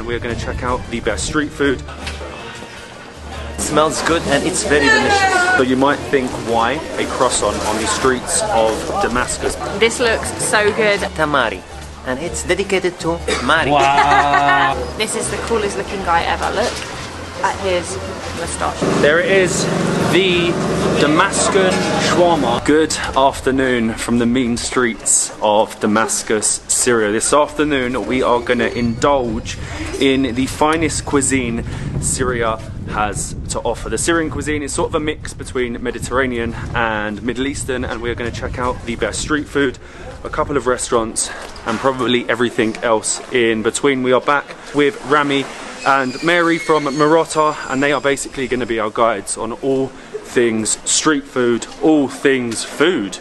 we're going to check out the best street food. It smells good and it's very delicious. So you might think, why a croissant on the streets of Damascus? This looks so good. Tamari. And it's dedicated to Mari. Wow. This is the coolest looking guy ever. Look at his moustache. There it is, the Damascus shawarma. Good afternoon from the mean streets of Damascus, Syria. This afternoon we are going to indulge in the finest cuisine Syria has to offer. The Syrian cuisine is sort of a mix between Mediterranean and Middle Eastern, and we're going to check out the best street food, a couple of restaurants, and probably everything else in between. We are back with Rami and Mary from Marotta, and they are basically going to be our guides on all things street food, all things food.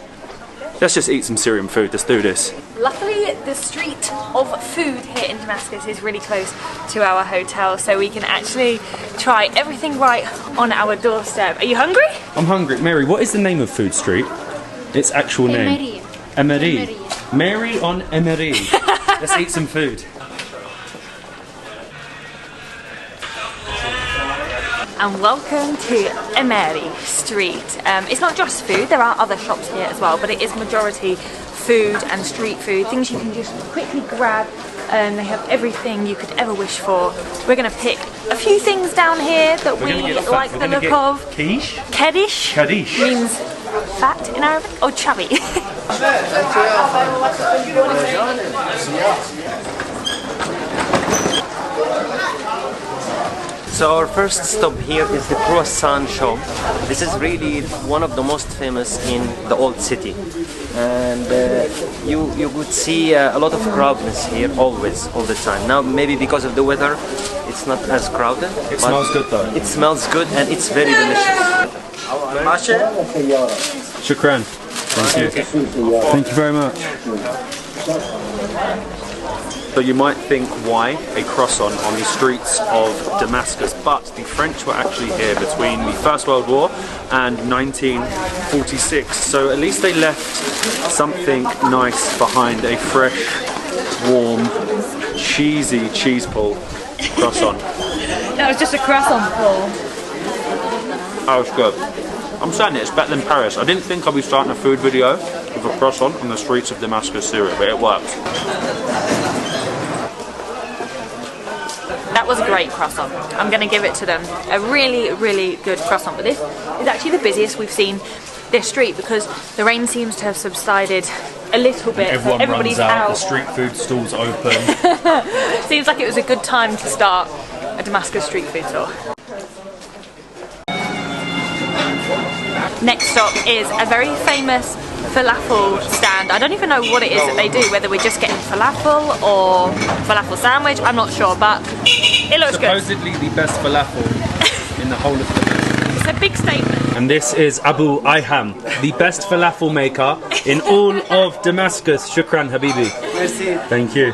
Let's just eat some Syrian food, let's do this. Luckily, the street of food here in Damascus is really close to our hotel, so we can actually try everything right on our doorstep. Are you hungry? I'm hungry. Mary, what is the name of Food Street? Its actual name? Emery. Mary on Emery. Let's eat some food. And welcome to Emery Street. It's not just food, there are other shops here as well, but it is majority food and street food, things you can just quickly grab, and they have everything you could ever wish for. We're going to pick a few things down here that we like the look of. Quiche? Kaddish. Kaddish. Means fat in Arabic, or chubby. So our first stop here is the croissant shop. This is really one of the most famous in the old city. And you would see a lot of crowdness here all the time. Now maybe because of the weather it's not as crowded. It smells good though. It smells good and it's very delicious. Shukran. Thank you. Thank you very much. So you might think, why a croissant on the streets of Damascus? But the French were actually here between the First World War and 1946. So at least they left something nice behind, a fresh, warm, cheesy cheese pull croissant. That was just a croissant pull. That was good. I'm saying it's better than Paris. I didn't think I'd be starting a food video with a croissant on the streets of Damascus, Syria, but it worked. That was a great croissant. I'm going to give it to them. A really, really good croissant. But this is actually the busiest we've seen this street because the rain seems to have subsided a little bit. Everybody's runs out, the street food stalls open. Seems like it was a good time to start a Damascus street food tour. Next stop is a very famous falafel stand. I don't even know what it is that they do, whether we're just getting falafel or falafel sandwich, I'm not sure, but it looks good. Supposedly the best falafel in the whole of Damascus. It's a big statement. And this is Abu Ayham, the best falafel maker in all of Damascus. Shukran Habibi. Merci. Thank you.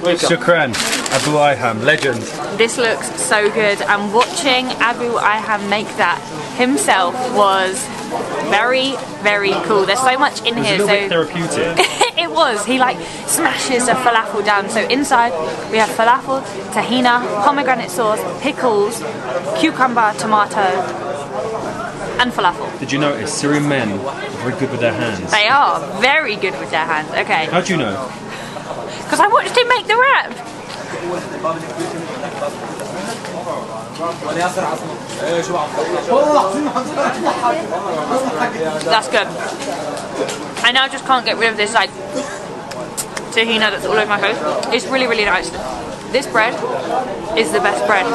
Shukran, Abu Ayham, legend. This looks so good, and watching Abu Ayham make that himself was very, very cool. There's so much in here. It was a little bit therapeutic. It was. He like smashes a falafel down. So inside we have falafel, tahina, pomegranate sauce, pickles, cucumber, tomato, and falafel. Did you notice Syrian men are very good with their hands? They are very good with their hands. Okay. How do you know? Because I watched him make the wrap. That's good. I now just can't get rid of this like tahina that's all over my face. It's really, really nice. This bread is the best bread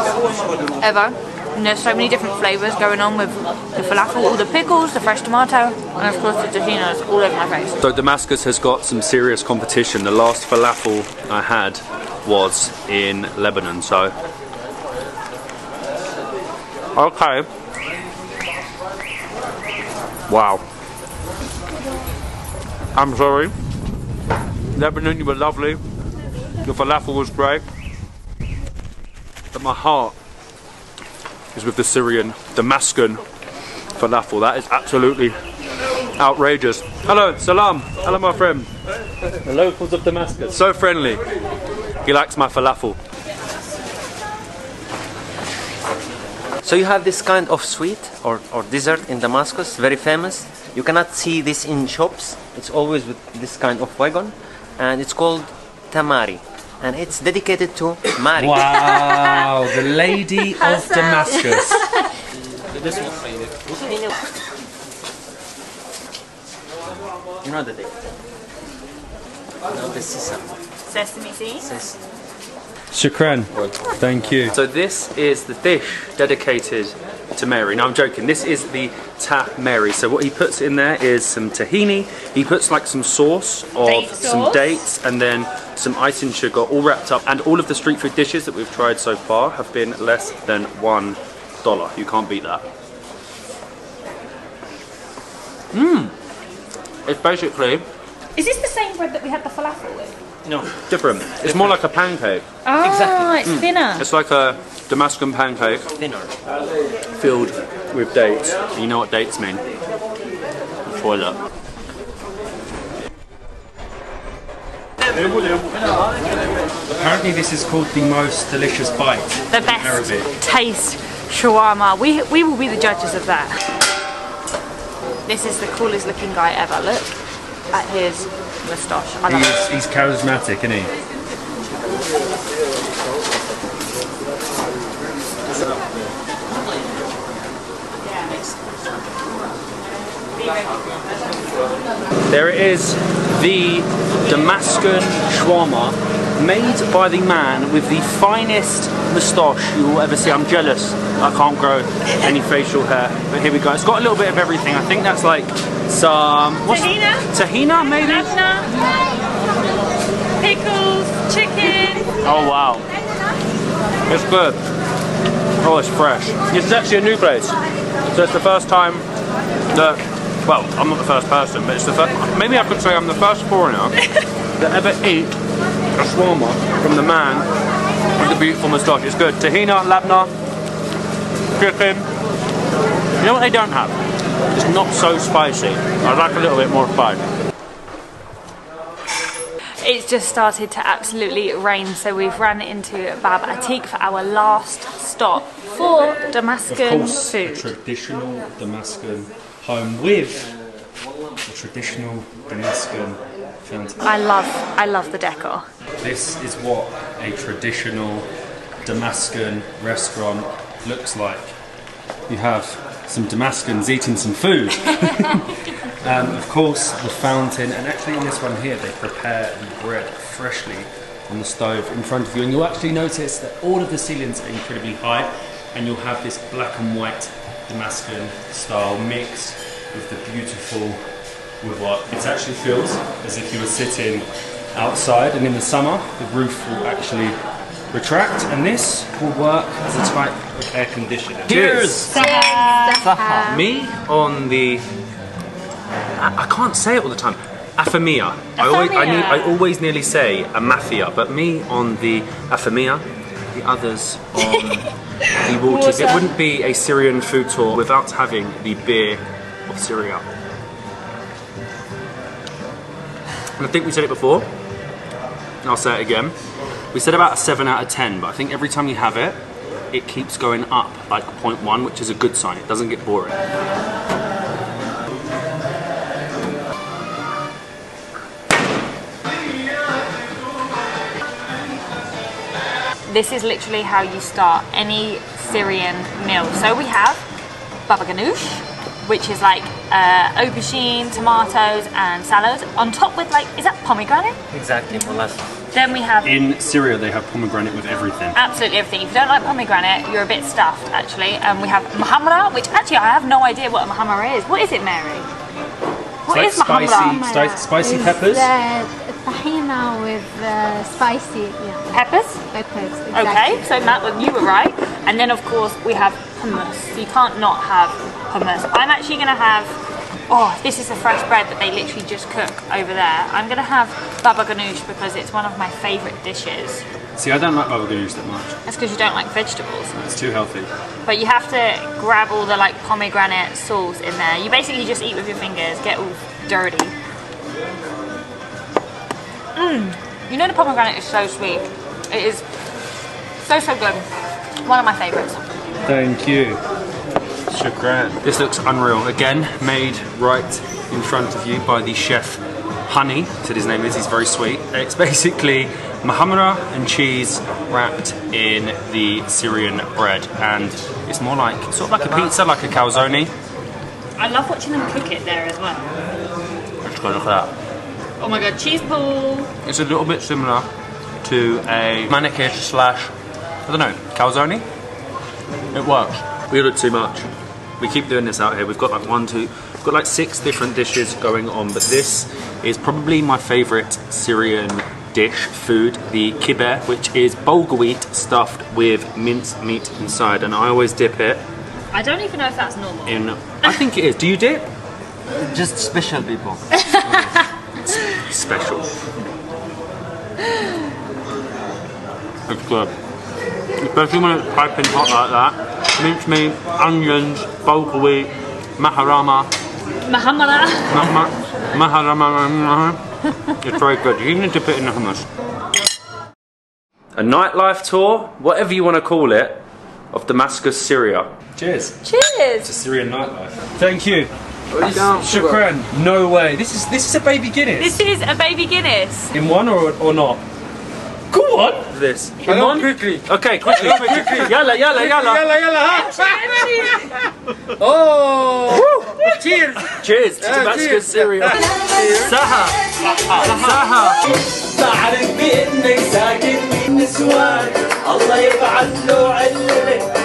ever. And there's so many different flavours going on with the falafel, all the pickles, the fresh tomato, and of course the tahina is all over my face. So Damascus has got some serious competition. The last falafel I had was in Lebanon, so... Okay. Wow. I'm sorry. Lebanon, you were lovely. Your falafel was great. But my heart is with the Syrian Damascus falafel. That is absolutely outrageous. Hello, salam. Hello, my friend. The locals of Damascus. So friendly. He likes my falafel. So you have this kind of sweet or dessert in Damascus, very famous. You cannot see this in shops. It's always with this kind of wagon, and it's called tamari, and it's dedicated to Mary. Wow, the Lady of Damascus. You know the date. No, the Sesame seeds. sesame. Shukran. Thank you. So this is the dish dedicated to Mary. No, I'm joking. This is the Mary. So what he puts in there is some tahini. He puts like some sauce of some dates and then some icing sugar all wrapped up. And all of the street food dishes that we've tried so far have been less than $1. You can't beat that. It's basically... Is this the same bread that we had the falafel with? No, different. It's more like a pancake. Oh, exactly. It's thinner. It's like a Damascus pancake thinner. filled with dates. You know what dates mean? Foil up. Apparently this is called the most delicious bite. The best taste shawarma. We will be the judges of that. This is the coolest looking guy ever. Look at his moustache. I love it. He's charismatic, isn't he? There it is, the Damascus shawarma, made by the man with the finest moustache you will ever see. I'm jealous. I can't grow any facial hair, but here we go. It's got a little bit of everything. I think that's like some tahina, maybe. Pickles, chicken. Oh wow, it's good. Oh, it's fresh. This is actually a new place, so it's the first time that, well, I'm not the first person, but it's the first, maybe I could say I'm the first foreigner to ever eat a shawarma from the man with the beautiful moustache. It's good. Tahina, labna, chicken. You know what they don't have? It's not so spicy. I'd like a little bit more spice. It's just started to absolutely rain, so we've run into Bab Atik for our last stop for Damascus food. A traditional Damascus home with a traditional Damascus fountain. I love the decor. This is what a traditional Damascus restaurant looks like. You have some Damascus eating some food. Of course, the fountain, and actually in this one here, they prepare the bread freshly on the stove in front of you, and you'll actually notice that all of the ceilings are incredibly high, and you'll have this black and white Damascus style mixed with the beautiful wood work. It actually feels as if you were sitting outside, and in the summer, the roof will actually retract, and this will work as a type of air conditioner. Cheers! Me on the... I can't say it all the time. Afamia. I always nearly say a mafia, but me on the Afamia, the others on the waters. It wouldn't be a Syrian food tour without having the beer of Syria. And I think we said it before, and I'll say it again. We said about a 7 out of 10, but I think every time you have it, it keeps going up like 0.1, which is a good sign. It doesn't get boring. This is literally how you start any Syrian meal. So we have baba ganoush, which is like aubergine, tomatoes and salads on top with like, is that pomegranate? Exactly, molasses. Then we have... In Syria they have pomegranate with everything. Absolutely everything. If you don't like pomegranate, you're a bit stuffed actually. We have mahamra, which actually I have no idea what a mahamra is. What is it, Mary? What is mahamra? Spicy peppers? Tahina with spicy, yeah. Peppers? Peppers, exactly. Okay, so Matt, you were right. And then of course we have hummus. So you can't not have hummus. I'm actually going to have, oh, this is the fresh bread that they literally just cook over there. I'm going to have baba ganoush because it's one of my favourite dishes. See, I don't like baba ganoush that much. That's because you don't like vegetables. It's too healthy. But you have to grab all the like pomegranate sauce in there. You basically just eat with your fingers, get all dirty. You know the pomegranate is so sweet. It is so good. One of my favourites. Thank you. Shukran. This looks unreal. Again, made right in front of you by the chef Honey. Said his name is. He's very sweet. It's basically mahamra and cheese wrapped in the Syrian bread, and it's more like sort of like a pizza, like a calzone. I love watching them cook it there as well. Let's go look at that. Oh my god, cheese ball! It's a little bit similar to a manikish slash, I don't know, calzone. It works. We ordered too much. We keep doing this out here. We've got like we've got like 6 different dishes going on, but this is probably my favourite Syrian dish, food, the kibbeh, which is bulgur wheat stuffed with minced meat inside, and I always dip it. I don't even know if that's normal. I think it is. Do you dip? Just special people. Special. It's good. Especially when it's piping hot like that. Minced meat, onions, bulgur wheat, maharama. Maharama. It's very good. You can dip it in the hummus. A nightlife tour, whatever you want to call it, of Damascus, Syria. Cheers. Cheers! It's a Syrian nightlife. Thank you. Shukran. No way. This is a baby Guinness. This is a baby Guinness. In one or not? Go on. This. In one? Quickly. Okay, quickly. Yalla. Oh! Cheers! Cheers to Damascus, Syria. Saha. تعرف بإنك ساكن من نسوان الله يفعل له علمك